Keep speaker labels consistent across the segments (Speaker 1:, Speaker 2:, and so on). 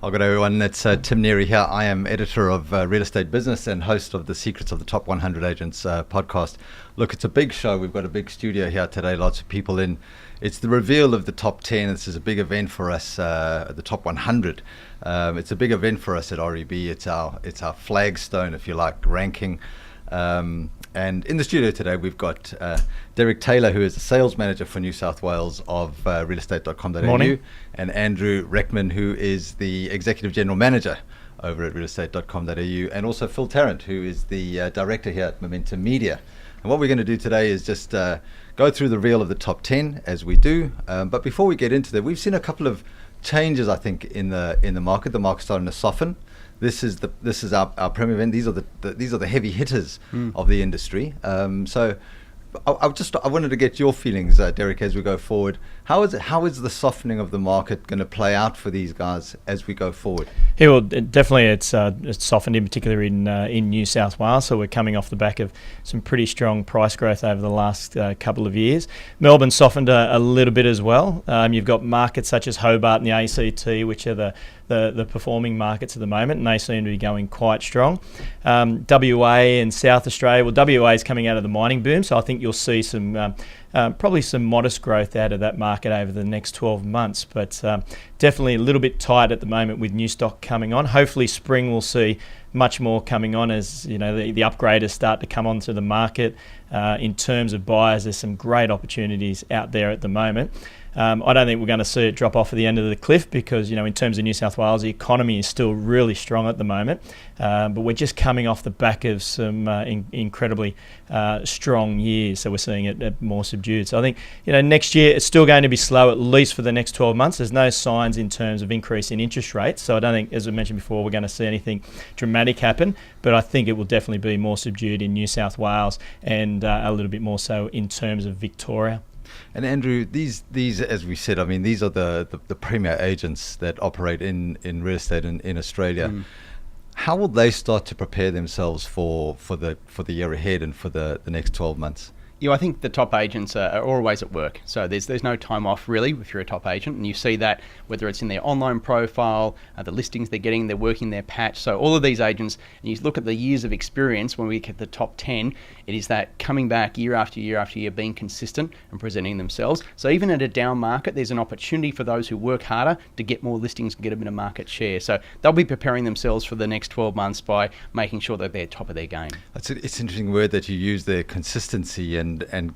Speaker 1: Hi, good everyone. It's Tim Neary here. I am editor of Real Estate Business and host of the Secrets of the Top 100 Agents podcast. Look, it's a big show. We've got a big studio here today, lots of people in. It's the reveal of the top 10. This is a big event for us, the top 100. It's a big event for us at REB. It's our flagstone, if you like, ranking. And in the studio today, we've got Derek Taylor, who is the sales manager for New South Wales of realestate.com.au.
Speaker 2: Morning.
Speaker 1: And Andrew Reckman, who is the executive general manager over at realestate.com.au. And also Phil Tarrant, who is the director here at Momentum Media. And what we're going to do today is just go through the reel of the top 10, as we do. But before we get into that, we've seen a couple of changes, I think, in the market. The market's starting to soften. This is our premier event. These are the heavy hitters of the industry. So I wanted to get your feelings, Derek, as we go forward. How is the softening of the market going to play out for these guys as we go forward?
Speaker 2: Yeah, well, definitely it's softened, in particular in New South Wales. So we're coming off the back of some pretty strong price growth over the last couple of years. Melbourne softened a little bit as well. You've got markets such as Hobart and the ACT, which are the performing markets at the moment, and they seem to be going quite strong. WA and South Australia, well, WA is coming out of the mining boom, so I think you'll see some probably some modest growth out of that market over the next 12 months, but definitely a little bit tight at the moment with new stock coming on. Hopefully spring we'll see much more coming on as the upgraders start to come onto the market. In terms of buyers, there's some great opportunities out there at the moment. I don't think we're going to see it drop off at the end of the cliff because, in terms of New South Wales, the economy is still really strong at the moment. But we're just coming off the back of some incredibly strong years. So we're seeing it more subdued. So I think, next year it's still going to be slow, at least for the next 12 months. There's no signs in terms of increase in interest rates. So I don't think, as I mentioned before, we're going to see anything dramatic happen. But I think it will definitely be more subdued in New South Wales and a little bit more so in terms of Victoria.
Speaker 1: And Andrew, these as we said, I mean, these are the premier agents that operate in real estate in Australia. How will they start to prepare themselves for the year ahead and for the next 12 months?
Speaker 3: I think the top agents are always at work. So there's no time off, really, if you're a top agent. And you see that whether it's in their online profile, the listings they're getting, they're working their patch. So all of these agents, and you look at the years of experience when we get the top 10, it is that coming back year after year after year, being consistent and presenting themselves. So even at a down market, there's an opportunity for those who work harder to get more listings and get a bit of market share. So they'll be preparing themselves for the next 12 months by making sure that they're top of their game.
Speaker 1: It's an interesting word that you use there, consistency and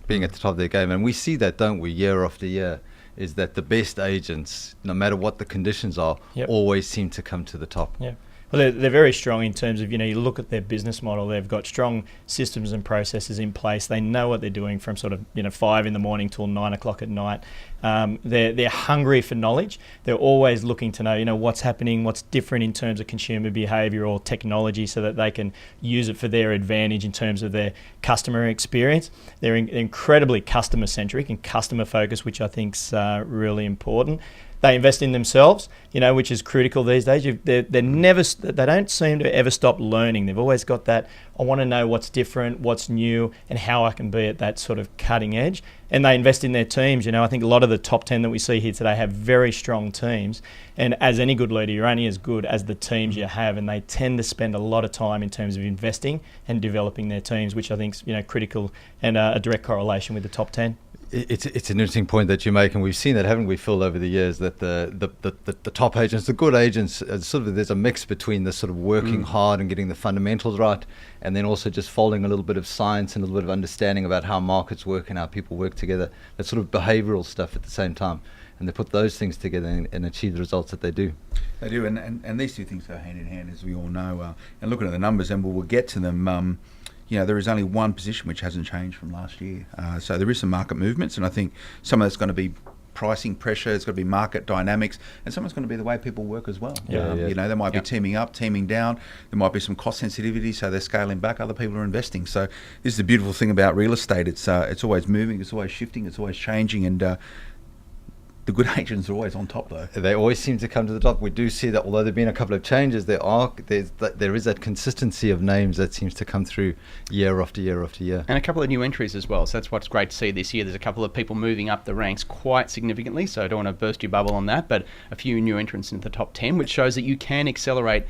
Speaker 1: being at the top of their game. And we see that, don't we, year after year, is that the best agents, no matter what the conditions are, always seem to come to the top.
Speaker 2: Yeah. Well, they're very strong in terms of, you look at their business model. They've got strong systems and processes in place. They know what they're doing from sort of, 5 a.m. till 9 o'clock at night. They're hungry for knowledge. They're always looking to know, what's happening, what's different in terms of consumer behaviour or technology so that they can use it for their advantage in terms of their customer experience. They're incredibly customer centric and customer focused, which I think is really important. They invest in themselves, which is critical these days. They don't seem to ever stop learning. They've always got that, I want to know what's different, what's new, and how I can be at that sort of cutting edge. And they invest in their teams. I think a lot of the top 10 that we see here today have very strong teams. And as any good leader, you're only as good as the teams you have. And they tend to spend a lot of time in terms of investing and developing their teams, which I think is and a direct correlation with the top 10.
Speaker 1: It's an interesting point that you make, and we've seen that, haven't we, Phil, over the years, that the top agents, the good agents, there's a mix between the sort of working hard and getting the fundamentals right, and then also just folding a little bit of science and a little bit of understanding about how markets work and how people work together, that sort of behavioural stuff at the same time. And they put those things together and achieve the results that they do.
Speaker 4: They do, and these two things go hand in hand, as we all know. And looking at the numbers, and we'll get to them, there is only one position which hasn't changed from last year. So there is some market movements, and I think some of that's going to be pricing pressure, it's going to be market dynamics, and some of it's going to be the way people work as well. They might be teaming up, teaming down. There might be some cost sensitivity, so they're scaling back. Other people are investing. So this is the beautiful thing about real estate. It's always moving, it's always shifting, it's always changing, and the good agents are always on top, though.
Speaker 1: They always seem to come to the top. We do see that although there have been a couple of changes, there is that consistency of names that seems to come through year after year after year.
Speaker 3: And a couple of new entries as well. So that's what's great to see this year. There's a couple of people moving up the ranks quite significantly. So I don't want to burst your bubble on that, but a few new entrants into the top 10, which shows that you can accelerate,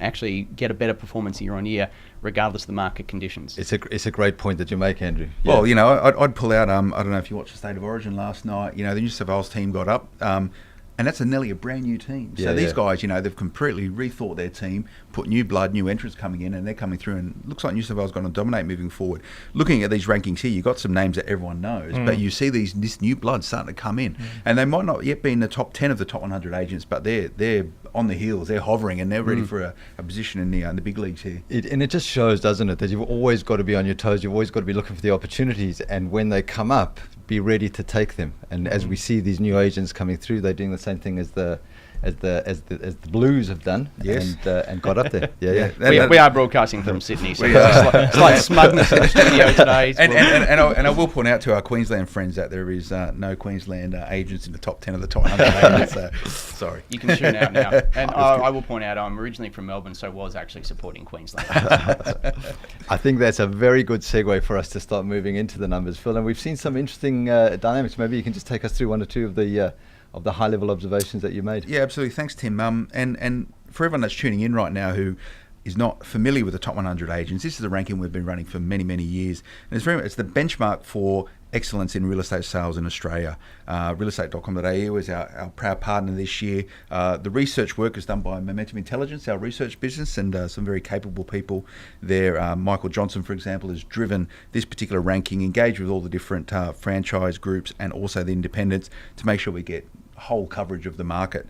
Speaker 3: actually get a better performance year on year, regardless of the market conditions.
Speaker 1: It's a great point that you make, Andrew.
Speaker 4: Yeah. Well, I'd pull out, I don't know if you watched the State of Origin last night, the New South Wales team got up, and that's nearly a brand new team. So these guys, they've completely rethought their team, put new blood, new entrants coming in, and they're coming through, and it looks like New South Wales is going to dominate moving forward. Looking at these rankings here, you've got some names that everyone knows, but you see this new blood starting to come in, and they might not yet be in the top 10 of the top 100 agents, but they're on the heels, they're hovering, and they're ready for a position in the big leagues here.
Speaker 1: And it just shows, doesn't it, that you've always got to be on your toes, you've always got to be looking for the opportunities, and when they come up, be ready to take them. And as we see these new agents coming through, they're doing the same thing as the Blues have done, and got up there.
Speaker 3: We are broadcasting from Sydney, so there's slight smugness in the studio today.
Speaker 4: And I will point out to our Queensland friends that there is no Queensland agents in the top 10 of the top 100 agents. So, sorry.
Speaker 3: You can tune out now. And I will point out, I'm originally from Melbourne, so was actually supporting Queensland.
Speaker 1: I think that's a very good segue for us to start moving into the numbers, Phil. And we've seen some interesting dynamics. Maybe you can just take us through one or two of the high-level observations that you made.
Speaker 4: Yeah, absolutely. Thanks, Tim. And for everyone that's tuning in right now who is not familiar with the top 100 agents, this is a ranking we've been running for many, many years. And it's the benchmark for excellence in real estate sales in Australia. Realestate.com.au is our proud partner this year. The research work is done by Momentum Intelligence, our research business, and some very capable people there. Michael Johnson, for example, has driven this particular ranking, engaged with all the different franchise groups and also the independents to make sure we get whole coverage of the market.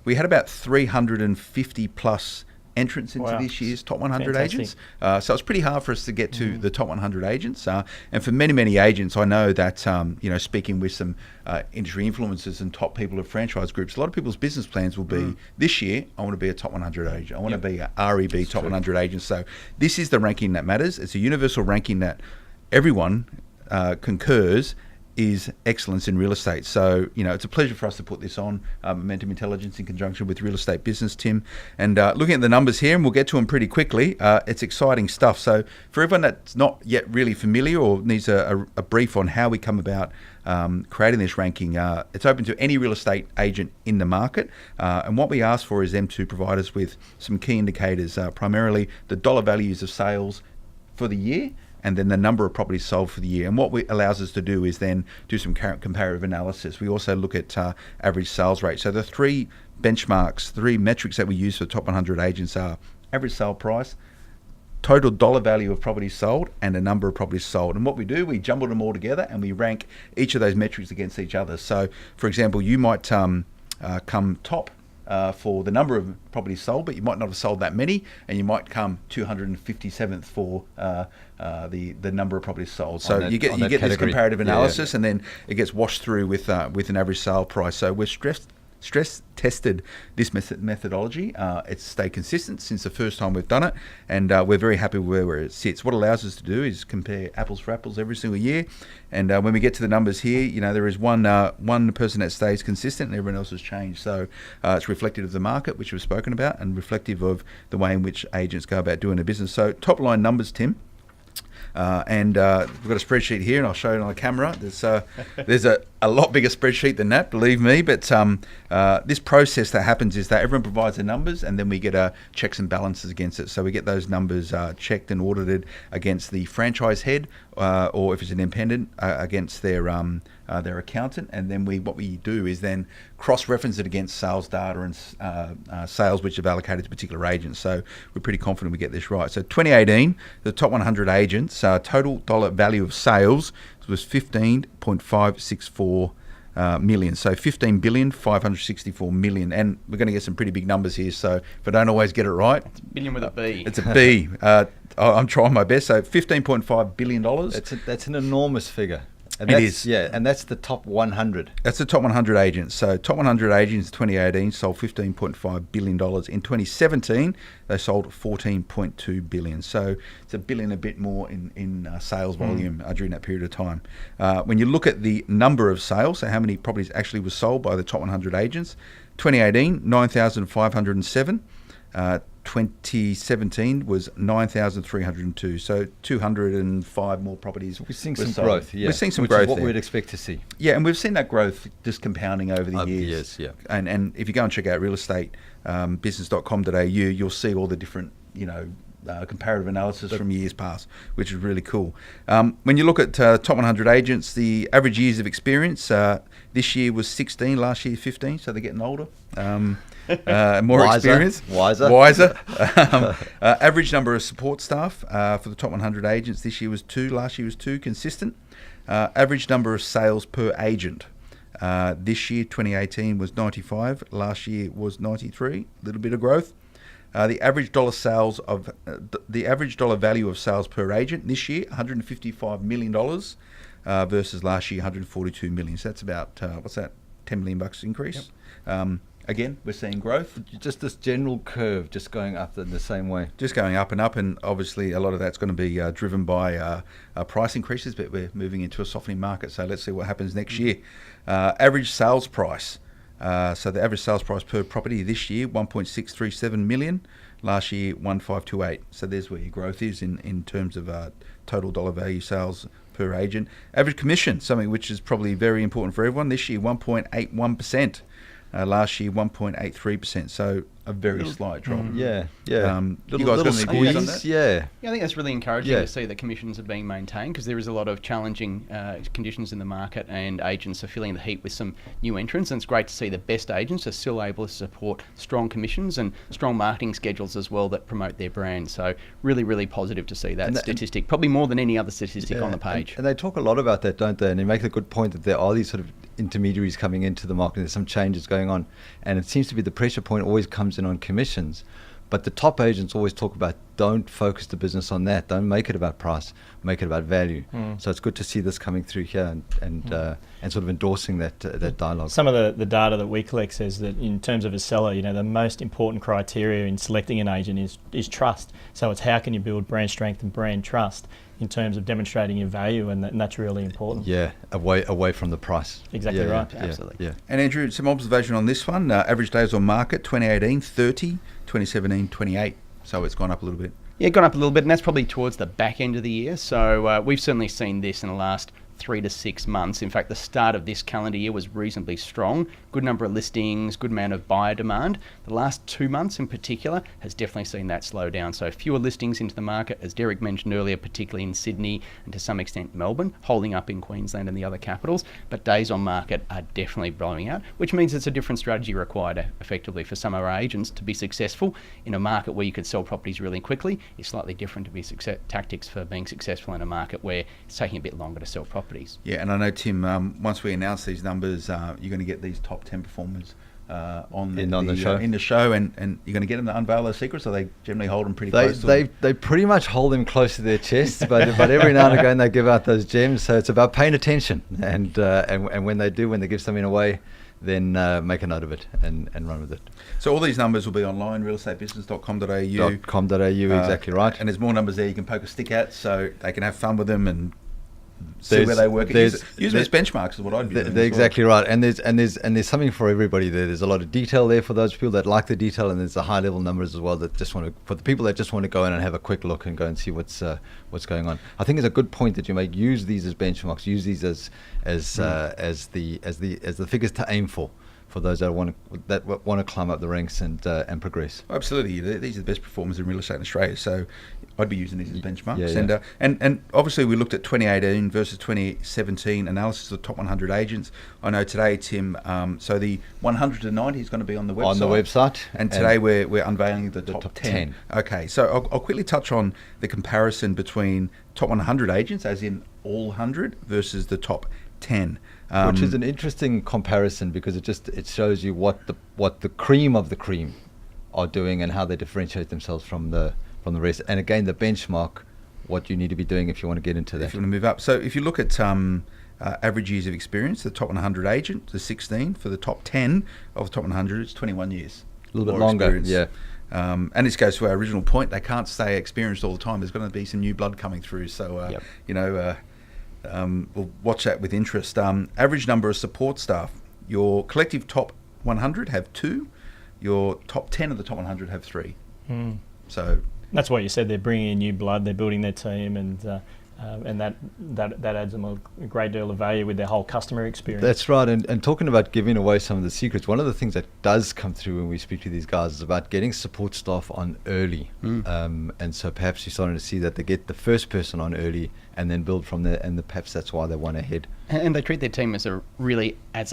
Speaker 4: We had about 350 plus entrants into this year's top 100
Speaker 2: Fantastic.
Speaker 4: agents. So it's pretty hard for us to get to the top 100 agents. And for many, many agents, I know that, speaking with some industry influencers and top people of franchise groups, a lot of people's business plans will be, this year, I want to be a top 100 agent. I want to be a REB top 100 agent. So this is the ranking that matters. It's a universal ranking that everyone concurs is excellence in real estate. So, it's a pleasure for us to put this on, Momentum Intelligence in conjunction with Real Estate Business, Tim. And looking at the numbers here, and we'll get to them pretty quickly, it's exciting stuff. So for everyone that's not yet really familiar or needs a brief on how we come about creating this ranking, it's open to any real estate agent in the market. And what we ask for is them to provide us with some key indicators, primarily the dollar values of sales for the year, and then the number of properties sold for the year. And what it allows us to do is then do some comparative analysis. We also look at average sales rate. So the three benchmarks, three metrics that we use for top 100 agents are average sale price, total dollar value of properties sold, and the number of properties sold. And what we do, we jumble them all together and we rank each of those metrics against each other. So, for example, you might come top for the number of properties sold, but you might not have sold that many, and you might come 257th for the number of properties sold. So you get this comparative analysis, and then it gets washed through with an average sale price. So we're stress tested this methodology. It's stayed consistent since the first time we've done it, and we're very happy with where it sits. What it allows us to do is compare apples for apples every single year, and when we get to the numbers here, there is one person that stays consistent and everyone else has changed. So it's reflective of the market, which we've spoken about, and reflective of the way in which agents go about doing their business. So top line numbers, Tim. And we've got a spreadsheet here, and I'll show it on the camera. There's a lot bigger spreadsheet than that, believe me. But this process that happens is that everyone provides their numbers, and then we get checks and balances against it. So we get those numbers checked and audited against the franchise head, or if it's an independent, against their accountant. And then what we do is then cross-reference it against sales data and sales which have allocated to particular agents. So we're pretty confident we get this right. So 2018, the top 100 agents, total dollar value of sales was 15.564 million. So 15,564 million. And we're going to get some pretty big numbers here. So if I don't always get it right,
Speaker 3: it's a billion with a B.
Speaker 4: It's a B. I'm trying my best. So $15.5 billion.
Speaker 1: That's an enormous figure. And
Speaker 4: It
Speaker 1: that's,
Speaker 4: is.
Speaker 1: Yeah, and that's the top 100.
Speaker 4: That's the top 100 agents. So top 100 agents in 2018 sold $15.5 billion. In 2017, they sold $14.2 billion. So it's $1 billion a bit more in sales volume during that period of time. When you look at the number of sales, so how many properties actually were sold by the top 100 agents, 2018, 9,507. 2017 was 9,302, so 205 more properties.
Speaker 1: We're seeing
Speaker 4: were
Speaker 1: some
Speaker 4: sold.
Speaker 1: growth, yeah.
Speaker 4: We're seeing some
Speaker 1: Which
Speaker 4: growth
Speaker 1: is what
Speaker 4: there.
Speaker 1: we'd expect to see.
Speaker 4: Yeah, and we've seen that growth just compounding over the
Speaker 1: Over the
Speaker 4: years.
Speaker 1: years, yeah.
Speaker 4: And if you go and check out real estate business.com.au, you'll see all the different, comparative analysis from years past, which is really cool. When you look at top 100 agents, the average years of experience this year was 16, last year 15, so they're getting older. More experience. Wiser. Average number of support staff for the top 100 agents this year was 2, last year was 2, consistent. Average number of sales per agent this year, 2018, was 95, last year was 93, a little bit of growth. The average dollar value of sales per agent this year, $155 million versus last year, $142 million. So that's about, what's that, $10 million increase. Yep. Again, we're seeing growth.
Speaker 1: Just this general curve just going up in the same way.
Speaker 4: Just going up, and obviously a lot of that's going to be driven by price increases, but we're moving into a softening market, so let's see what happens next year. Average sales price. So the average sales price per property this year, $1.637 million. Last year, $1.528. So there's where your growth is in terms of total dollar value sales per agent. Average commission, something which is probably very important for everyone. This year, 1.81%. Last year, 1.83%. So a very slight drop.
Speaker 1: Yeah.
Speaker 4: You guys
Speaker 1: little
Speaker 4: got any views on
Speaker 1: squeeze,
Speaker 4: that?
Speaker 1: yeah.
Speaker 3: Yeah, I think that's really encouraging to see that commissions are being maintained, because there is a lot of challenging conditions in the market, and agents are feeling the heat with some new entrants, and it's great to see the best agents are still able to support strong commissions and strong marketing schedules as well that promote their brand. So really, really positive to see that statistic, probably more than any other statistic on the page.
Speaker 1: And they talk a lot about that, don't they? And they make a good point that there are these sort of intermediaries coming into the market. There's some changes going on, and it seems to be the pressure point always comes in on commissions. But the top agents always talk about, don't focus the business on that. Don't make it about price. Make it about value. So it's good to see this coming through here and sort of endorsing that dialogue.
Speaker 2: Some of the data that we collect says that in terms of a seller, the most important criteria in selecting an agent is trust. So it's how can you build brand strength and brand trust in terms of demonstrating your value, and that's really important.
Speaker 1: Yeah, away from the price.
Speaker 2: Exactly right.
Speaker 3: Absolutely.
Speaker 1: Yeah.
Speaker 4: And Andrew, some observation on this one. Average days on market, 2018, 30, 2017, 28. So it's gone up a little bit.
Speaker 3: Yeah, gone up a little bit, and that's probably towards the back end of the year. So we've certainly seen this in the last 3 to 6 months. In fact, the start of this calendar year was reasonably strong. Good number of listings, good amount of buyer demand. The last 2 months in particular has definitely seen that slow down. So fewer listings into the market, as Derek mentioned earlier, particularly in Sydney and to some extent Melbourne, holding up in Queensland and the other capitals. But days on market are definitely blowing out, which means it's a different strategy required effectively for some of our agents to be successful in a market where you could sell properties really quickly. It's slightly different to be tactics for being successful in a market where it's taking a bit longer to sell properties.
Speaker 4: Yeah, and I know, Tim, once we announce these numbers, you're going to get these top 10 performers on the show, and you're going to get them to unveil those secrets, or they generally hold them pretty close to them?
Speaker 1: They pretty much hold them close to their chests, but every now and again they give out those gems. So it's about paying attention, and when they give something away, then make a note of it and run with it.
Speaker 4: So all these numbers will be online, realestatebusiness.com.au.
Speaker 1: .com.au, exactly right.
Speaker 4: And there's more numbers there you can poke a stick at, so they can have fun with them and see where they work. Use them as benchmarks is what I'd be doing.
Speaker 1: They're exactly right, and there's something for everybody there. There's a lot of detail there for those people that like the detail, and there's the high level numbers as well that for the people that just want to go in and have a quick look and go and see what's going on. I think it's a good point that you make. Use these as benchmarks. Use these as the figures to aim for those that want to climb up the ranks and progress.
Speaker 4: Absolutely, these are the best performers in real estate in Australia. So I'd be using these as benchmarks.
Speaker 1: Yeah.
Speaker 4: And obviously we looked at 2018 versus 2017 analysis of the top 100 agents. I know today, Tim. So the 100 to 90 is going to be on the website. And today we're unveiling the top 10. Okay, so I'll quickly touch on the comparison between top 100 agents, as in all 100, versus the top 10.
Speaker 1: Which is an interesting comparison, because it shows you what the cream of the cream are doing and how they differentiate themselves from the rest. And again, the benchmark, what you need to be doing if you want to get into that.
Speaker 4: If you want to move up. So if you look at average years of experience. The top 100 agent is 16. For the top 10 of the top 100, it's 21 years.
Speaker 1: A little bit longer,
Speaker 4: experience.
Speaker 1: yeah.
Speaker 4: And this goes to our original point. They can't stay experienced all the time. There's going to be some new blood coming through. So, we'll watch that with interest. Average number of support staff. Your collective top 100 have 2. Your top 10 of the top 100 have 3. So
Speaker 2: that's why you said they're bringing in new blood. They're building their team, and that adds them a great deal of value with their whole customer experience.
Speaker 1: That's right. And talking about giving away some of the secrets, one of the things that does come through when we speak to these guys is about getting support staff on early. And so perhaps you're starting to see that they get the first person on early and then build from there, and perhaps that's why they want to head.
Speaker 3: And they treat their team as a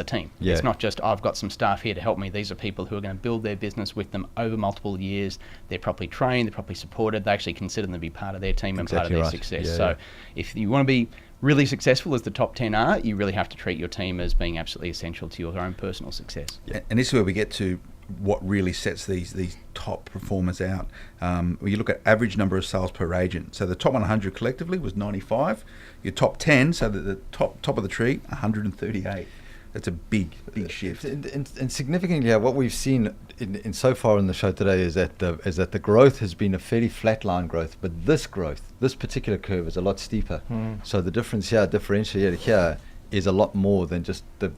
Speaker 3: team.
Speaker 1: Yeah.
Speaker 3: It's not just, I've got some staff here to help me. These are people who are going to build their business with them over multiple years. They're properly trained, they're properly supported. They actually consider them to be part of their team and part of their success.
Speaker 1: Yeah,
Speaker 3: so if you want to be really successful as the top 10 are, you really have to treat your team as being absolutely essential to your own personal success.
Speaker 4: And this is where we get to what really sets these top performers out. When you look at average number of sales per agent, so the top 100 collectively was 95. Your top 10, so the top of the tree, 138. That's a big shift.
Speaker 1: And significantly, what we've seen in so far in the show today is that the growth has been a fairly flat line growth, but this particular curve is a lot steeper. So the difference here, differentiated here, is a lot more than just the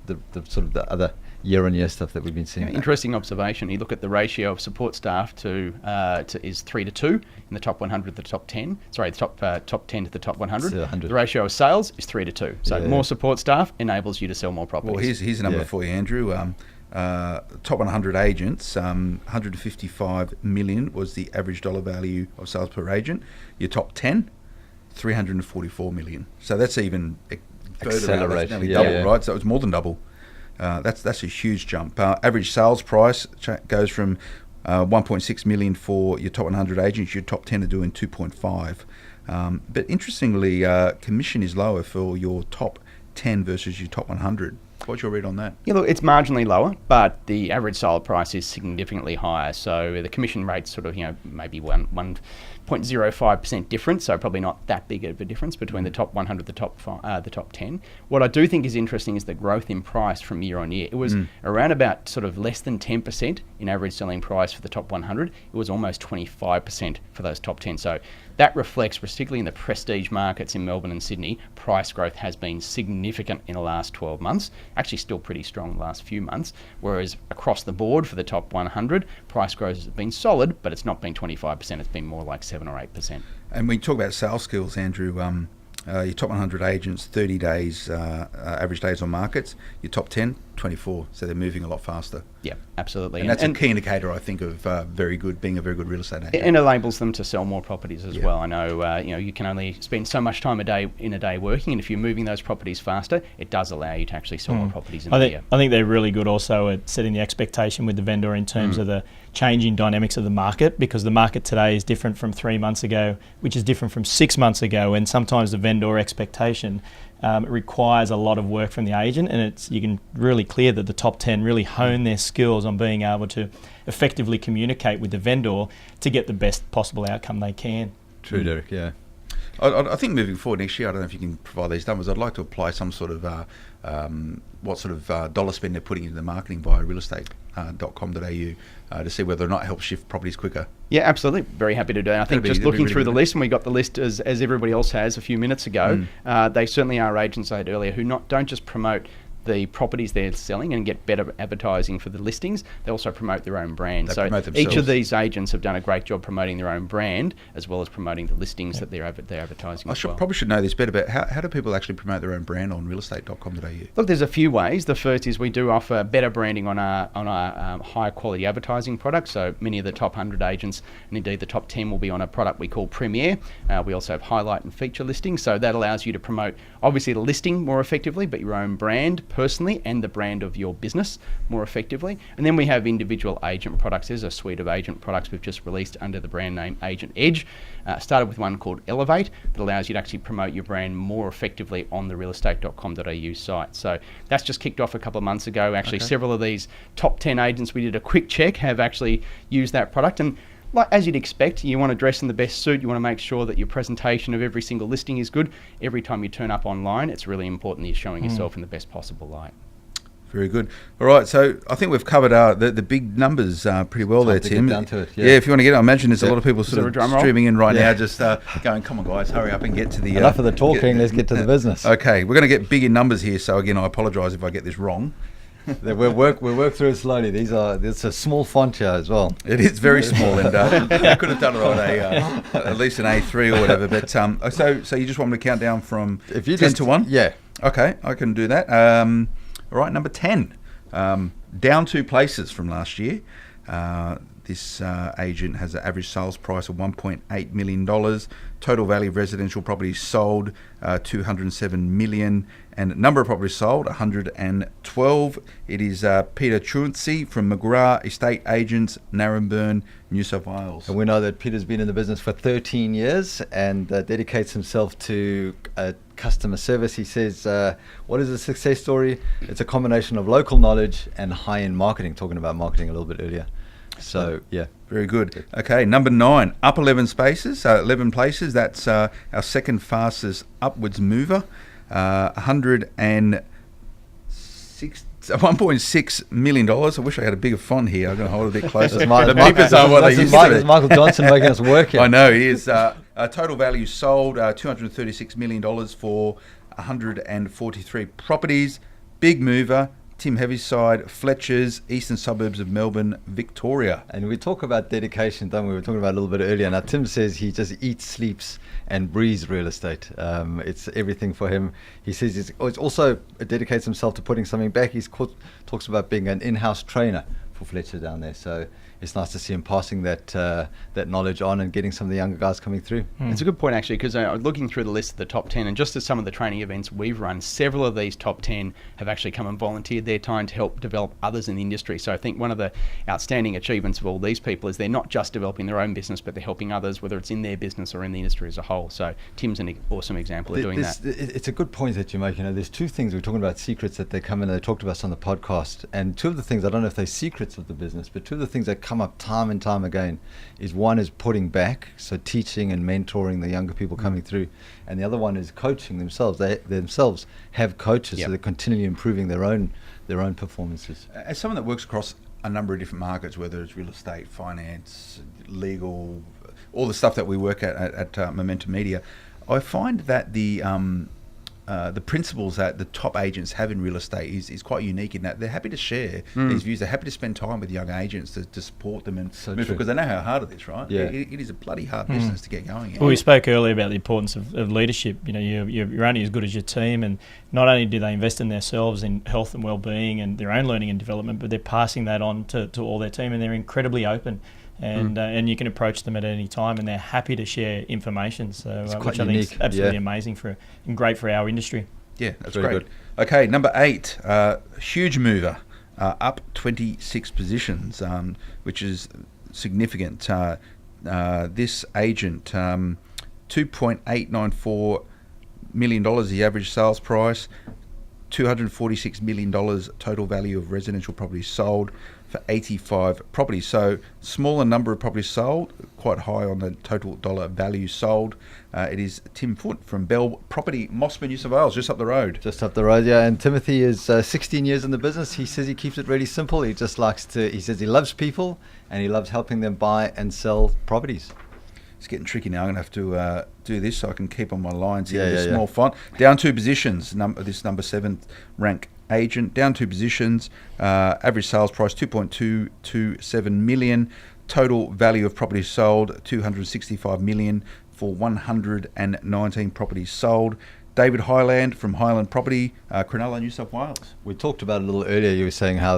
Speaker 1: sort of the other year-on-year stuff that we've been seeing.
Speaker 3: Interesting observation. You look at the ratio of support staff to is 3 to 2 in the top 100 to the top 10. Sorry, the top 10 to the top 100. The ratio of sales is 3 to 2. So more support staff enables you to sell more properties.
Speaker 4: Well, here's a number for you, Andrew. Top 100 agents, 155 million was the average dollar value of sales per agent. Your top 10, 344 million. So that's even
Speaker 1: accelerated,
Speaker 4: nearly double, right? So it's more than double. That's a huge jump. Average sales price goes from 1.6 million for your top 100 agents. Your top 10 are doing 2.5. But interestingly, commission is lower for your top 10 versus your top 100. What's your read on that?
Speaker 3: Yeah, look, it's marginally lower, but the average sale price is significantly higher. So the commission rate's sort of, maybe 1.05% difference, so probably not that big of a difference between the top 100, the top 10. What I do think is interesting is the growth in price from year on year. It was around about sort of less than 10% in average selling price for the top 100. It was almost 25% for those top 10. So that reflects, particularly in the prestige markets in Melbourne and Sydney, price growth has been significant in the last 12 months, actually still pretty strong the last few months, whereas across the board for the top 100, price growth has been solid, but it's not been 25%, it's been more like 7 or 8%.
Speaker 4: And when you talk about sales skills, Andrew, your top 100 agents, 30 days, average days on markets. Your top 10, 24. So they're moving a lot faster.
Speaker 3: Yeah, absolutely.
Speaker 4: And that's a key indicator, I think, of being a very good real estate agent.
Speaker 3: And enables them to sell more properties as well. I know, you can only spend so much time in a day working, and if you're moving those properties faster, it does allow you to actually sell more properties in a year.
Speaker 2: I think they're really good also at setting the expectation with the vendor in terms of the changing dynamics of the market, because the market today is different from 3 months ago, which is different from 6 months ago, and sometimes the vendor expectation requires a lot of work from the agent, and you can really clear that the top 10 really hone their skills on being able to effectively communicate with the vendor to get the best possible outcome they can.
Speaker 1: True, Derek, yeah.
Speaker 4: I think moving forward next year, I don't know if you can provide these numbers, I'd like to apply some sort of what sort of dollar spend they're putting into the marketing via realestate.com.au to see whether or not it helps shift properties quicker.
Speaker 3: Yeah, absolutely. Very happy to do it. I think just looking through the list, and we got the list as everybody else has a few minutes ago, they certainly are agents, I had earlier, who don't just promote the properties they're selling and get better advertising for the listings, they also promote their own brand. So each of these agents have done a great job promoting their own brand as well as promoting the listings that they're advertising as well.
Speaker 4: Probably should know this better, but how do people actually promote their own brand on realestate.com.au?
Speaker 3: Look, there's a few ways. The first is we do offer better branding on our higher quality advertising products. So many of the top 100 agents, and indeed the top 10, will be on a product we call Premier. We also have highlight and feature listings. So that allows you to promote obviously the listing more effectively, but your own brand personally and the brand of your business more effectively. And then we have individual agent products. There's a suite of agent products we've just released under the brand name Agent Edge. Started with one called Elevate that allows you to actually promote your brand more effectively on the realestate.com.au site. So that's just kicked off a couple of months ago. Actually, several of these top 10 agents we did a quick check have actually used that product. And like as you'd expect, you want to dress in the best suit. You want to make sure that your presentation of every single listing is good. Every time you turn up online, it's really important that you're showing yourself in the best possible light.
Speaker 4: Very good. All right, so I think we've covered the big numbers pretty well there, Tim.
Speaker 1: Get down to it,
Speaker 4: yeah, if you want to get it, I imagine there's a lot of people
Speaker 3: there
Speaker 4: sort
Speaker 3: a
Speaker 4: of
Speaker 3: drum roll?
Speaker 4: streaming in right now, just going, come on, guys, hurry up and get to the...
Speaker 1: Enough of the talking, let's get to the business.
Speaker 4: Okay, we're going to get big in numbers here, so again, I apologise if I get this wrong.
Speaker 1: We'll work through it slowly. It's a small font here as well.
Speaker 4: It is very small, and I could have done it on at least an A3 or whatever. But so you just want me to count down from 10 to 1?
Speaker 1: Yeah.
Speaker 4: Okay, I can do that. All right, number 10. Down 2 places from last year. This agent has an average sales price of $1.8 million. Total value of residential properties sold, $207 million. And number of properties sold, 112. It is Peter Truancy from Mcgraw Estate Agents, Narrabeen, New South Wales.
Speaker 1: And we know that Peter's been in the business for 13 years and dedicates himself to customer service. He says, what is a success story? It's a combination of local knowledge and high-end marketing, talking about marketing a little bit earlier. So, yeah.
Speaker 4: Very good. Okay, number 9, up 11 places. That's our second fastest upwards mover. $1.6 million. I wish I had a bigger font here. I'm going to hold it a bit closer. The papers are what they used to be.
Speaker 1: Michael Johnson making us work here.
Speaker 4: I know, he is. Total value sold, $236 million for 143 properties. Big mover. Tim Heaviside, Fletcher's, eastern suburbs of Melbourne, Victoria.
Speaker 1: And we talk about dedication, don't we? We were talking about it a little bit earlier. Now, Tim says he just eats, sleeps, and breathes real estate. It's everything for him. He says it's also dedicates himself to putting something back. Talks about being an in-house trainer for Fletcher down there. So it's nice to see him passing that knowledge on and getting some of the younger guys coming through.
Speaker 3: It's a good point, actually, because I was looking through the list of the top 10, and just as some of the training events we've run, several of these top 10 have actually come and volunteered their time to help develop others in the industry. So I think one of the outstanding achievements of all these people is they're not just developing their own business, but they're helping others, whether it's in their business or in the industry as a whole. So Tim's an awesome example of doing that.
Speaker 1: It's a good point that you make. There's 2 things we're talking about, secrets that they come in and they talked about us on the podcast, and 2 of the things, I don't know if they're secrets of the business, but 2 of the things that come up time and time again is, one is putting back, so teaching and mentoring the younger people coming through, and the other one is coaching themselves. They themselves have coaches, so they're continually improving their own performances.
Speaker 4: As someone that works across a number of different markets, whether it's real estate, finance, legal, all the stuff that we work at Momentum Media, I find that the principles that the top agents have in real estate is quite unique in that they're happy to share these views. They're happy to spend time with young agents to support them and move, because they know how hard it is, right?
Speaker 1: Yeah.
Speaker 4: It is a bloody hard business to get going.
Speaker 2: Well, we spoke earlier about the importance of leadership. You're only as good as your team, and not only do they invest in themselves in health and well-being and their own learning and development, but they're passing that on to all their team, and they're incredibly open. And you can approach them at any time, and they're happy to share information. So, which I think is absolutely amazing and great for our industry.
Speaker 4: Yeah, that's
Speaker 1: very
Speaker 4: great.
Speaker 1: good.
Speaker 4: Okay, number 8, huge mover, up 26 positions, which is significant. This agent, $2.894 million is the average sales price. $246 million total value of residential properties sold for 85 properties. So smaller number of properties sold, quite high on the total dollar value sold. It is Tim Foote from Bell Property, Mossman, New South Wales, just up the road.
Speaker 1: Just up the road, yeah. And Timothy is 16 years in the business. He says he keeps it really simple. He just he says he loves people and he loves helping them buy and sell properties.
Speaker 4: It's getting tricky now. I'm going to have to do this so I can keep on my lines here with a small font. Down 2 positions, this number 7th rank agent. Down 2 positions, average sales price $2.227 million. Total value of properties sold $265 million for 119 properties sold. David Highland from Highland Property, Cronulla, New South Wales.
Speaker 1: We talked about it a little earlier. You were saying how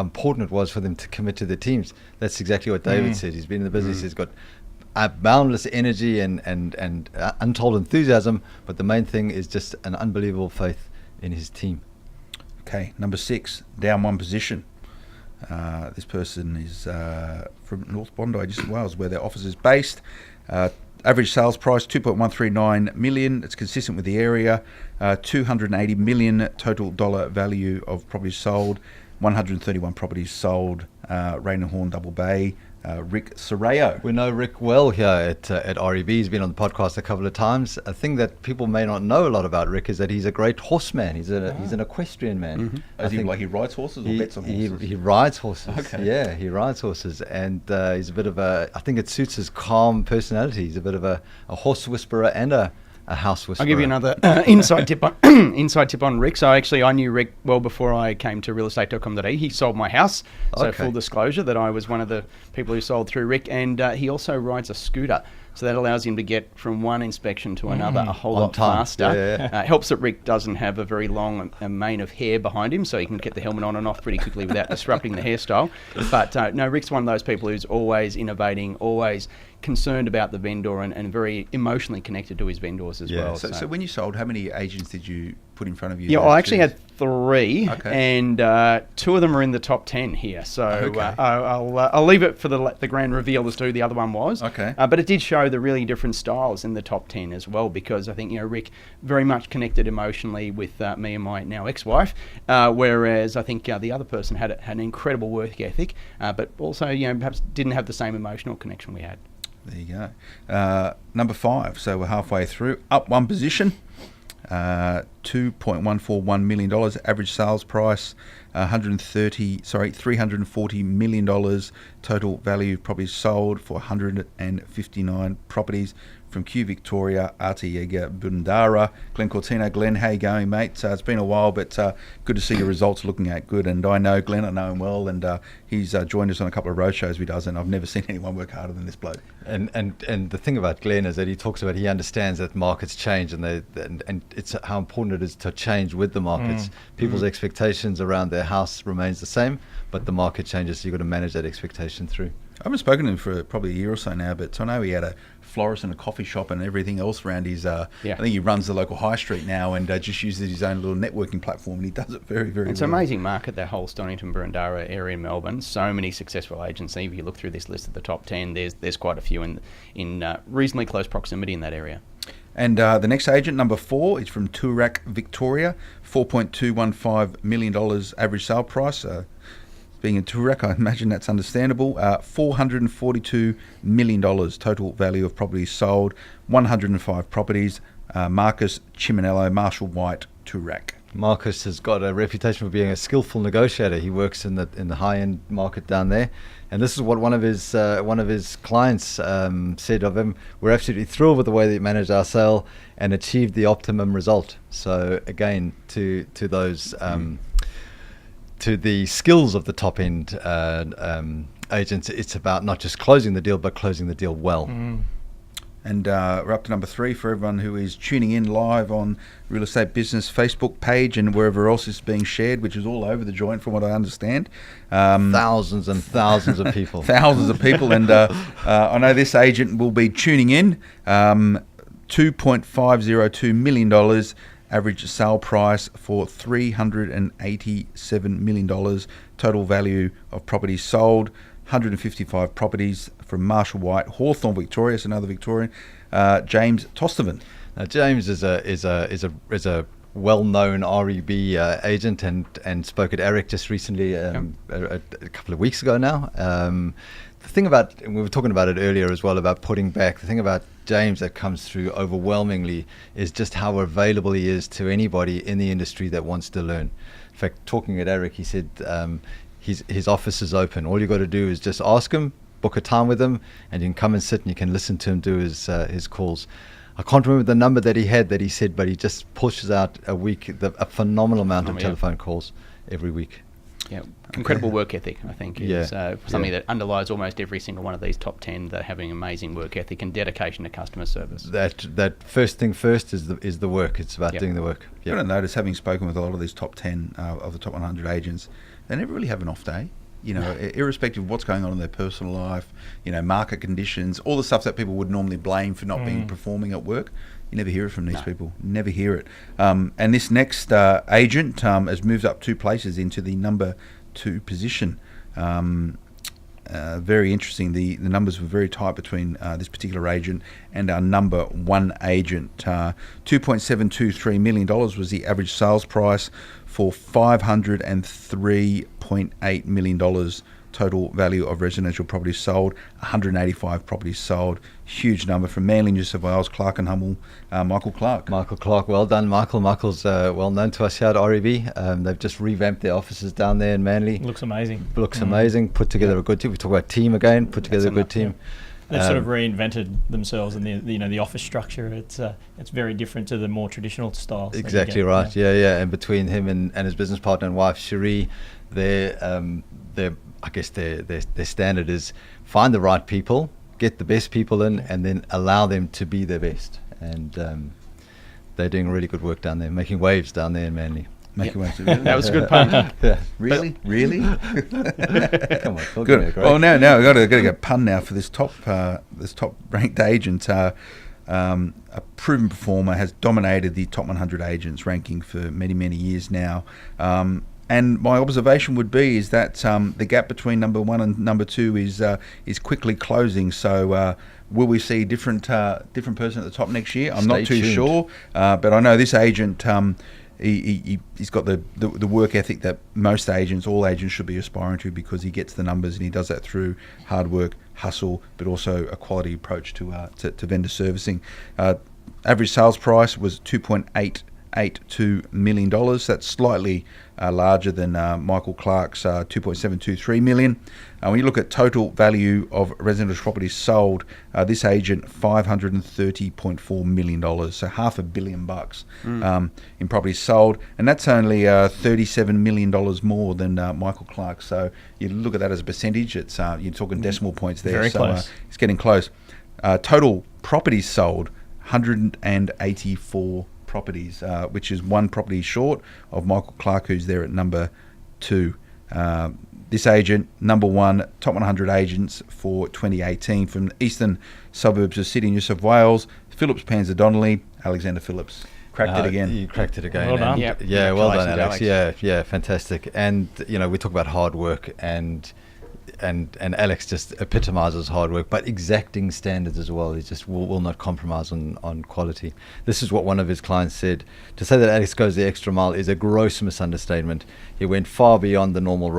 Speaker 1: important it was for them to commit to their teams. That's exactly what David said. He's been in the business. He's got boundless energy and untold enthusiasm, but the main thing is just an unbelievable faith in his team.
Speaker 4: Okay, number 6, down 1 position. This person is from North Bondi, New South Wales, where their office is based. Average sales price $2.139 million. It's consistent with the area. $280 million total dollar value of properties sold, 131 properties sold. Rain and Horn, Double Bay. Rick Serrao.
Speaker 1: We know Rick well here at REB. He's been on the podcast a couple of times. A thing that people may not know a lot about Rick is that he's a great horseman. He's an equestrian man.
Speaker 4: Mm-hmm. He rides horses or bets on horses?
Speaker 1: He rides horses.
Speaker 4: Okay.
Speaker 1: Yeah, he rides horses, and he's a bit of a. I think it suits his calm personality. He's a bit of a horse whisperer and a house whisperer.
Speaker 3: I'll give you another inside tip on Rick. So actually, I knew Rick well before I came to realestate.com.au. He sold my house. So
Speaker 1: Okay.
Speaker 3: full disclosure that I was one of the people who sold through Rick. And he also rides a scooter. So that allows him to get from one inspection to another a whole
Speaker 1: On
Speaker 3: lot
Speaker 1: time.
Speaker 3: faster.
Speaker 1: Yeah.
Speaker 3: Helps that Rick doesn't have a very long mane of hair behind him, so he can get the helmet on and off pretty quickly without disrupting the hairstyle. But no, Rick's one of those people who's always innovating, always concerned about the vendor and very emotionally connected to his vendors as well.
Speaker 4: So when you sold, how many agents did you put in front of you?
Speaker 3: Yeah, I actually had 3,
Speaker 4: Okay.
Speaker 3: and 2 of them are in the top 10 here. So
Speaker 4: Okay.
Speaker 3: I'll leave it for the grand reveal as to who the other one was.
Speaker 4: Okay.
Speaker 3: But it did show the really different styles in the top 10 as well, because I think Rick very much connected emotionally with me and my now ex-wife, whereas I think the other person had an incredible work ethic, but also perhaps didn't have the same emotional connection we had.
Speaker 4: There you go. Number 5. So we're halfway through. Up one position. $2.141 million average sales price. $340 million total value of properties sold for 159 properties from Q Victoria, Artiega, Bundara. Glenn Cortino. Glenn, how you going, mate? It's been a while, but good to see your results looking at good. And I know Glenn, I know him well, and he's joined us on a couple of road shows he does, and I've never seen anyone work harder than this bloke.
Speaker 1: And the thing about Glenn is that he talks about, he understands that markets change, and it's how important it is to change with the markets. People's expectations around their house remains the same, but the market changes, so you've got to manage that expectation through.
Speaker 4: I haven't spoken to him for probably a year or so now, but I know he had a florist and a coffee shop and everything else around his. I think he runs the local high street now and just uses his own little networking platform, and he does it very, very well.
Speaker 3: It's an amazing market, that whole Stonington Boroondara area in Melbourne. So many successful agents. If you look through this list of the top 10, there's quite a few in reasonably close proximity in that area.
Speaker 4: And the next agent, number 4, is from Toorak, Victoria. $4.215 million average sale price. Being in Toorak, I imagine that's understandable. $442 million total value of properties sold. 105 properties. Markus Jimandelle, Marshall White, Toorak.
Speaker 1: Markus has got a reputation for being a skillful negotiator. He works in the high-end market down there, and this is what one of his clients said of him. We're absolutely thrilled with the way that he managed our sale and achieved the optimum result. So again, to those to the skills of the top end agents, it's about not just closing the deal, but closing the deal well.
Speaker 4: And we're up to number 3 for everyone who is tuning in live on Real Estate Business Facebook page and wherever else is being shared, which is all over the joint from what I understand.
Speaker 1: Thousands and thousands of people.
Speaker 4: Thousands of people. And I know this agent will be tuning in. $2.502 million average sale price for $387 million total value of properties sold. 155 properties from Marshall White, Hawthorn, Victoria. It's another Victorian. James Tosterman.
Speaker 1: Now, James is a well-known REB agent and spoke at ERIC just recently, a couple of weeks ago now. The thing about, and we were talking about it earlier as well, about putting back, the thing about James that comes through overwhelmingly is just how available he is to anybody in the industry that wants to learn. In fact, talking at ERIC, he said his office is open. All you got to do is just ask him, book a time with him, and you can come and sit and you can listen to him do his calls. I can't remember the number that he said, but he just pushes out a phenomenal amount of telephone calls every week.
Speaker 3: Yeah, incredible work ethic, I think, is something that underlies almost every single one of these top 10, that having amazing work ethic and dedication to customer service.
Speaker 1: That first thing first is the work. It's about doing the work.
Speaker 4: You've got to notice, having spoken with a lot of these top 10 of the top 100 agents, they never really have an off day. Irrespective of what's going on in their personal life, market conditions, all the stuff that people would normally blame for not being performing at work. You never hear it from these people. Never hear it. And this next agent has moved up 2 places into the number 2 position. very interesting. The numbers were very tight between this particular agent and our number one agent. $2.723 million was the average sales price for $503.8 million total value of residential properties sold, 185 properties sold. Huge number from Manly, New South Wales, Clark and Humble. Michael Clark.
Speaker 1: Michael Clark, well done, Michael. Michael's well known to us here at REB. They've just revamped their offices down there in Manly.
Speaker 2: Looks amazing.
Speaker 1: Looks amazing. Put together a good team. We talk about team again. Put together a good team.
Speaker 2: They've sort of reinvented themselves and the office structure. It's very different to the more traditional styles.
Speaker 1: Exactly right. Yeah. And between him and his business partner and wife Cherie, I guess their standard is find the right people, get the best people in, and then allow them to be their best. And they're doing really good work down there, making waves down there in Manly.
Speaker 4: Making waves. Really?
Speaker 3: That was a good pun.
Speaker 1: Yeah.
Speaker 4: Really?
Speaker 1: Come on, Phil,
Speaker 4: Good.
Speaker 1: give me a break.
Speaker 4: Well, no, we've got to go pun now for this top ranked agent. A proven performer, has dominated the top 100 agents ranking for many years now. And my observation would be is that the gap between number one and number two is quickly closing. So will we see different person at the top next year? I'm not too sure, but I know this agent. He's got the work ethic that all agents should be aspiring to, because he gets the numbers and he does that through hard work, hustle, but also a quality approach to vendor servicing. Average sales price was $2.882 million. That's slightly larger than Michael Clark's $2.723 million. When you look at total value of residential properties sold, this agent $530.4 million, so $500 million in properties sold, and that's only $37 million more than Michael Clark. So you look at that as a percentage, it's you're talking decimal points there.
Speaker 2: Very close.
Speaker 4: It's getting close. Total properties sold, 184 properties, which is one property short of Michael Clark, who's there at number two. This agent, number one, top 100 agents for 2018 from the eastern suburbs of Sydney, New South Wales. Phillips Panzer Donnelly, Alexander Phillips. Cracked it again.
Speaker 1: You cracked it again.
Speaker 2: Well done.
Speaker 1: Yeah, well done, Alex.
Speaker 3: Alex.
Speaker 1: Yeah, fantastic. And we talk about hard work, and Alex just epitomizes hard work, but exacting standards as well. He just will not compromise on quality. This is what one of his clients said: to say that Alex goes the extra mile is a gross misunderstatement. He went far beyond the normal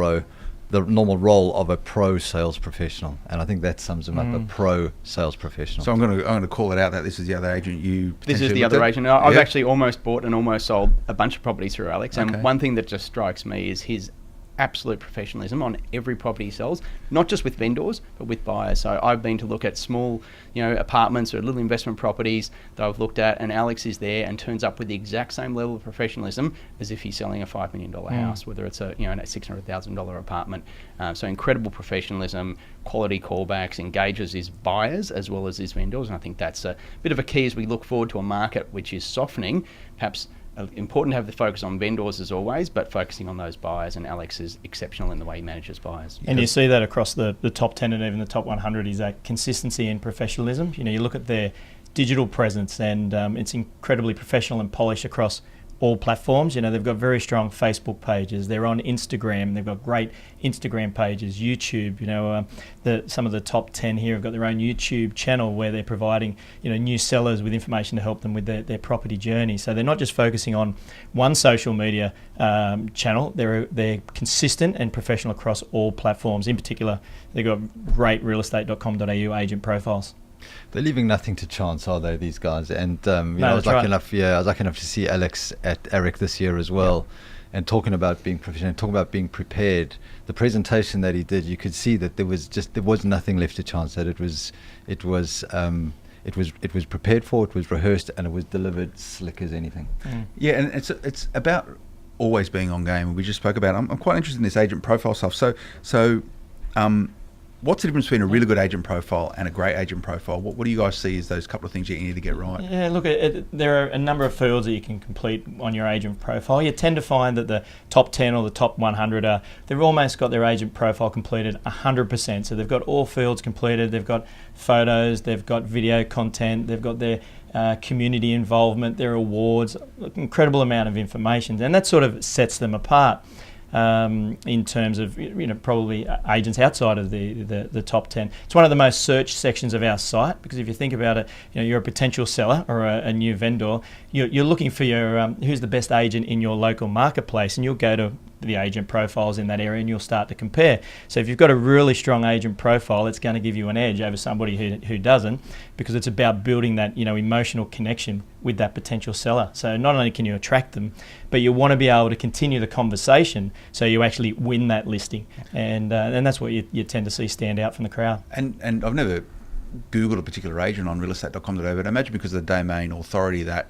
Speaker 1: role of a pro sales professional, and I think that sums him up. A pro sales professional.
Speaker 4: So I'm going to call it out that this is the other agent you.
Speaker 3: This is the other agent. I've actually almost bought and almost sold a bunch of properties through Alex, and one thing that just strikes me is his absolute professionalism on every property he sells, not just with vendors but with buyers. So I've been to look at small apartments or little investment properties that I've looked at, and Alex is there and turns up with the exact same level of professionalism as if he's selling a $5 million house, whether it's a $600,000 apartment. So incredible professionalism, quality callbacks, engages his buyers as well as his vendors, and I think that's a bit of a key as we look forward to a market which is softening. Perhaps important to have the focus on vendors as always, but focusing on those buyers, and Alex is exceptional in the way he manages buyers.
Speaker 2: And you see that across the top 10 and even the top 100 is that consistency and professionalism. You look at their digital presence, and it's incredibly professional and polished across all platforms. They've got very strong Facebook pages. They're on Instagram. They've got great Instagram pages, YouTube. Some of the top 10 here have got their own YouTube channel where they're providing, new sellers with information to help them with their property journey. So they're not just focusing on one social media channel. They're consistent and professional across all platforms. In particular, they've got great realestate.com.au agent profiles.
Speaker 1: They're leaving nothing to chance, are they, these guys? And I was lucky enough to see Alex at ERIC this year as well, and talking about being professional, talking about being prepared. The presentation that he did, you could see that there was nothing left to chance. That it was prepared for, it was rehearsed, and it was delivered slick as anything.
Speaker 4: Yeah, and it's about always being on game. We just spoke about. I'm quite interested in this agent profile stuff. So. What's the difference between a really good agent profile and a great agent profile? What do you guys see as those couple of things you need to get right?
Speaker 2: Yeah, look, there are a number of fields that you can complete on your agent profile. You tend to find that the top 10 or the top 100 they've almost got their agent profile completed 100%. So they've got all fields completed. They've got photos, they've got video content, they've got their community involvement, their awards, incredible amount of information, and that sort of sets them apart. in terms of probably agents outside of the top 10. It's one of the most searched sections of our site, because if you think about it, you're a potential seller or a new vendor. You're looking for your who's the best agent in your local marketplace, and you'll go to the agent profiles in that area and you'll start to compare. So if you've got a really strong agent profile, it's going to give you an edge over somebody who doesn't, because it's about building that emotional connection with that potential seller. So not only can you attract them, but you want to be able to continue the conversation so you actually win that listing, and that's what you tend to see stand out from the crowd.
Speaker 4: And I've never Googled a particular agent on realestate.com.au, but I imagine because of the domain authority that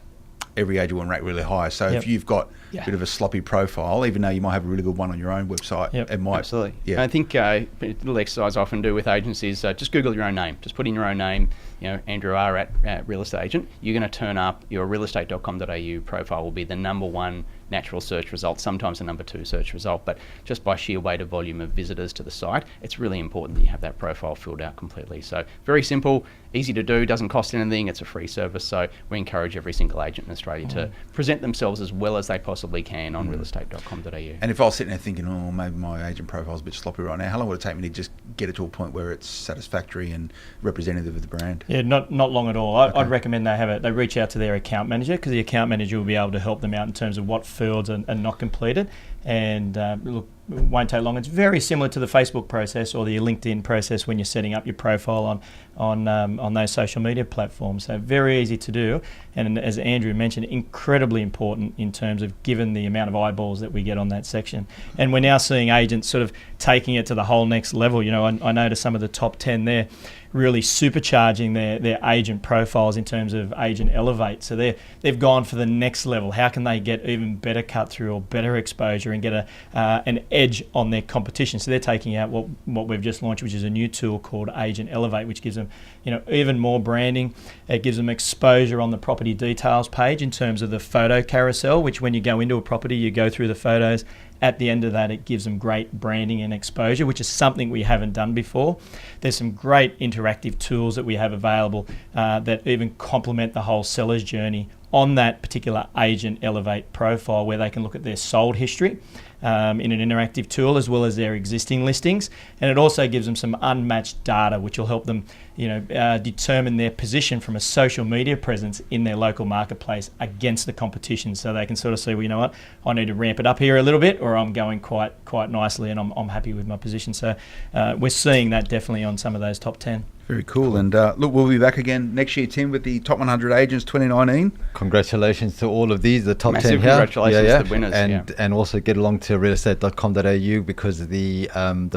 Speaker 4: every agent will rank really high. So if you've got a bit of a sloppy profile, even though you might have a really good one on your own website, it might.
Speaker 3: Absolutely.
Speaker 4: Yeah.
Speaker 3: I think a little exercise I often do with agents is just Google your own name. Just put in your own name, Andrew R at real estate agent. You're going to turn up, your realestate.com.au profile will be the number one natural search result, sometimes the number two search result, but just by sheer weight of volume of visitors to the site, it's really important that you have that profile filled out completely. So very simple, easy to do, doesn't cost anything, it's a free service. So we encourage every single agent in Australia to present themselves as well as they possibly can on realestate.com.au.
Speaker 4: And if I was sitting there thinking, maybe my agent profile's a bit sloppy right now, how long would it take me to just get it to a point where it's satisfactory and representative of the brand?
Speaker 2: Yeah, not long at all. I'd recommend they reach out to their account manager, because the account manager will be able to help them out in terms of what fields are not completed. And look, it won't take long. It's very similar to the Facebook process or the LinkedIn process when you're setting up your profile on those social media platforms. So very easy to do, and as Andrew mentioned, incredibly important in terms of given the amount of eyeballs that we get on that section. And we're now seeing agents sort of taking it to the whole next level. I noticed some of the top 10 there really supercharging their agent profiles in terms of Agent Elevate. So they've gone for the next level. How can they get even better cut through or better exposure and get an edge on their competition? So they're taking out what we've just launched, which is a new tool called Agent Elevate, which gives them even more branding. It gives them exposure on the property details page in terms of the photo carousel, which when you go into a property, you go through the photos. At the end of that, it gives them great branding and exposure, which is something we haven't done before. There's some great interactive tools that we have available that even complement the whole seller's journey on that particular Agent Elevate profile, where they can look at their sold history in an interactive tool, as well as their existing listings. And it also gives them some unmatched data, which will help them determine their position from a social media presence in their local marketplace against the competition. So they can sort of see, well, I need to ramp it up here a little bit, or I'm going quite nicely and I'm happy with my position. So we're seeing that definitely on some of those top 10.
Speaker 4: Very cool. And look, we'll be back again next year, Tim, with the Top 100 Agents 2019.
Speaker 1: Congratulations to all of these, the top
Speaker 3: Massive
Speaker 1: 10 here.
Speaker 3: Congratulations to the winners.
Speaker 1: And also get along to realestate.com.au, because the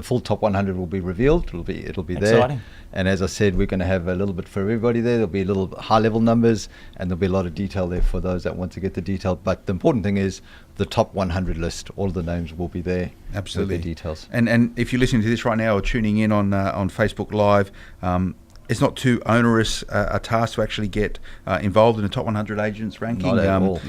Speaker 1: full top 100 will be revealed. It'll be there.
Speaker 2: Exciting.
Speaker 1: And as I said, we're going to have a little bit for everybody there. There'll be little high-level numbers, and there'll be a lot of detail there for those that want to get the detail. But the important thing is the top 100 list. All of the names will be there.
Speaker 4: Absolutely.
Speaker 1: With the details.
Speaker 4: And if you're listening to this right now or tuning in on Facebook Live, it's not too onerous a task to actually get involved in the top 100 agents ranking.
Speaker 1: Not at all.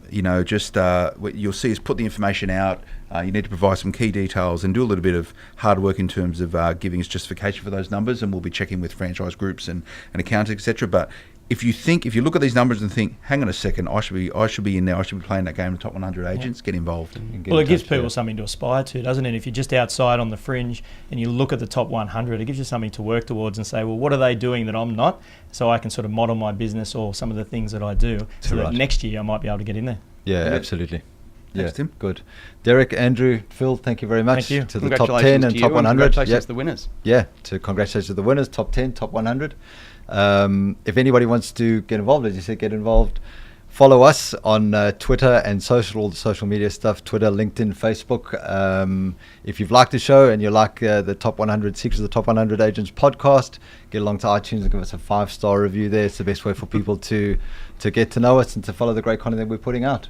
Speaker 4: You'll see us put the information out. You need to provide some key details and do a little bit of hard work in terms of giving us justification for those numbers, and we'll be checking with franchise groups and accountants, etc. But if you look at these numbers and think, hang on a second, I should be in there, I should be playing that game of top 100 agents, get involved.
Speaker 2: Well, it gives people something to aspire to, doesn't it? If you're just outside on the fringe and you look at the top 100, it gives you something to work towards and say, well, what are they doing that I'm not? So I can sort of model my business or some of the things that I do, so that next year I might be able to get in there.
Speaker 1: Yeah, absolutely.
Speaker 4: Thanks, Tim.
Speaker 1: Good. Derek, Andrew, Phil, thank you very much.
Speaker 2: Thank you.
Speaker 1: To the top 10 and top 100.
Speaker 3: Congratulations to the winners.
Speaker 1: Yeah, congratulations to the winners, top 10, top 100. If anybody wants to get involved, as you said, get involved. Follow us on Twitter and all the social media stuff, Twitter, LinkedIn, Facebook. If you've liked the show and you like the Top 100 Secrets of the Top 100 Agents podcast, get along to iTunes and give us a 5-star review there. It's the best way for people to get to know us and to follow the great content that we're putting out.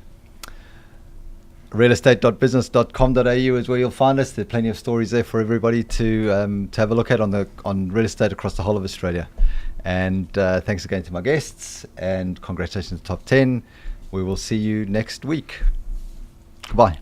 Speaker 1: realestate.business.com.au is where you'll find us. There's plenty of stories there for everybody to have a look at on real estate across the whole of Australia. And thanks again to my guests, and congratulations to top 10. We will see you next week. Goodbye.